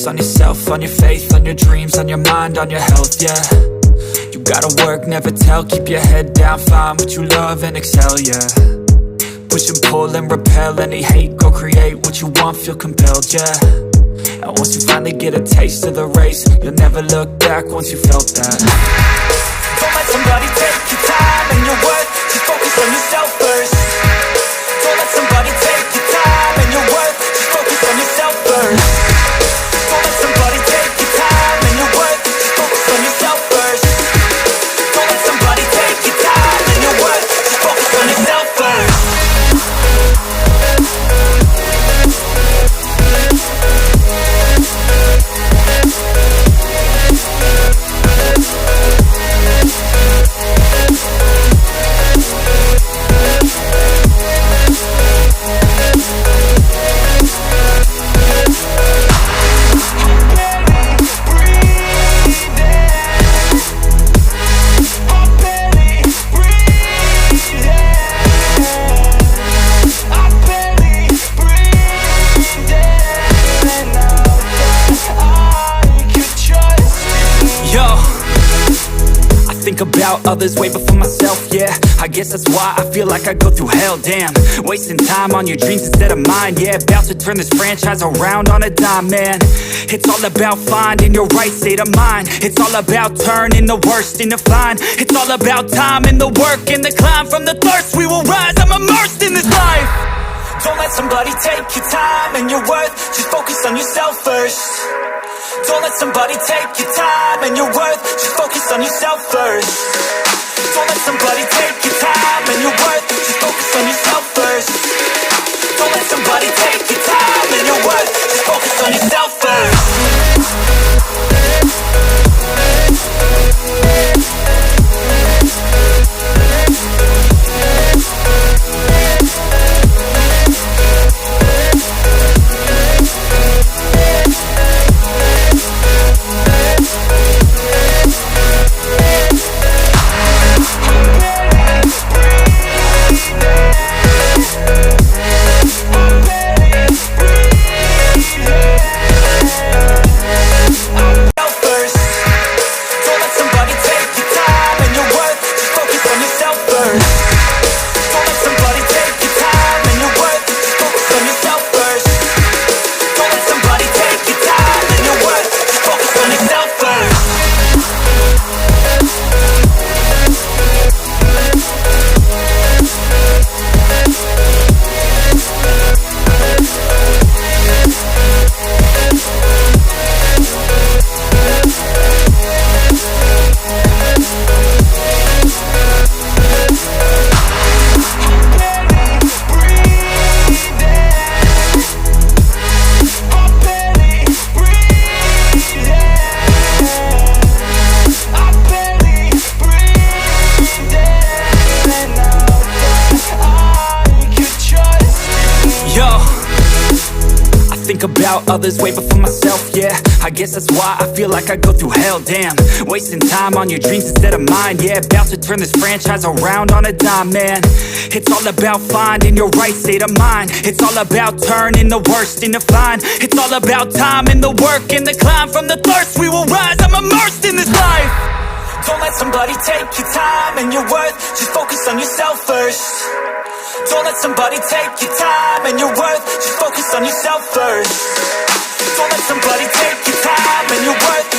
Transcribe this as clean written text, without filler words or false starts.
on yourself, on your faith, on your dreams, on your mind, on your health, yeah. You gotta work, never tell, keep your head down, find what you love and excel, yeah. Push and pull and repel any hate, go create what you want, feel compelled, yeah. And once you finally get a taste of the race, you'll never look back once you felt that. Don't let somebody take your time and your worth, just focus on yourself first. Don't let somebody take your time and your worth, just focus on yourself first. Don't let somebody take your time and your worth, just focus on yourself first. Don't let somebody take your time and your worth, just focus on yourself first. About others way before myself, yeah. I guess that's why I feel like I go through hell, damn. Wasting time on your dreams instead of mine, yeah. About to turn this franchise around on a dime, man. It's all about finding your right state of mind. It's all about turning the worst into fine. It's all about time and the work and the climb. From the thirst we will rise, I'm immersed in this life. Don't let somebody take your time and your worth, just focus on yourself first. Don't let somebody take your time and your worth, just focus on yourself first. Don't let somebody take your time and your worth, just focus on yourself first. Don't let somebody take your time and your worth, just focus on yourself first. About others way before myself, yeah. I guess that's why I feel like I go through hell, damn. Wasting time on your dreams instead of mine, yeah. About to turn this franchise around on a dime, man. It's all about finding your right state of mind. It's all about turning the worst into fine. It's all about time and the work and the climb. From the thirst we will rise, I'm immersed in this life. Don't let somebody take your time and your worth, just focus on yourself first. Don't let somebody take your time and your worth, just focus on yourself first. Don't let somebody take your time and your worth,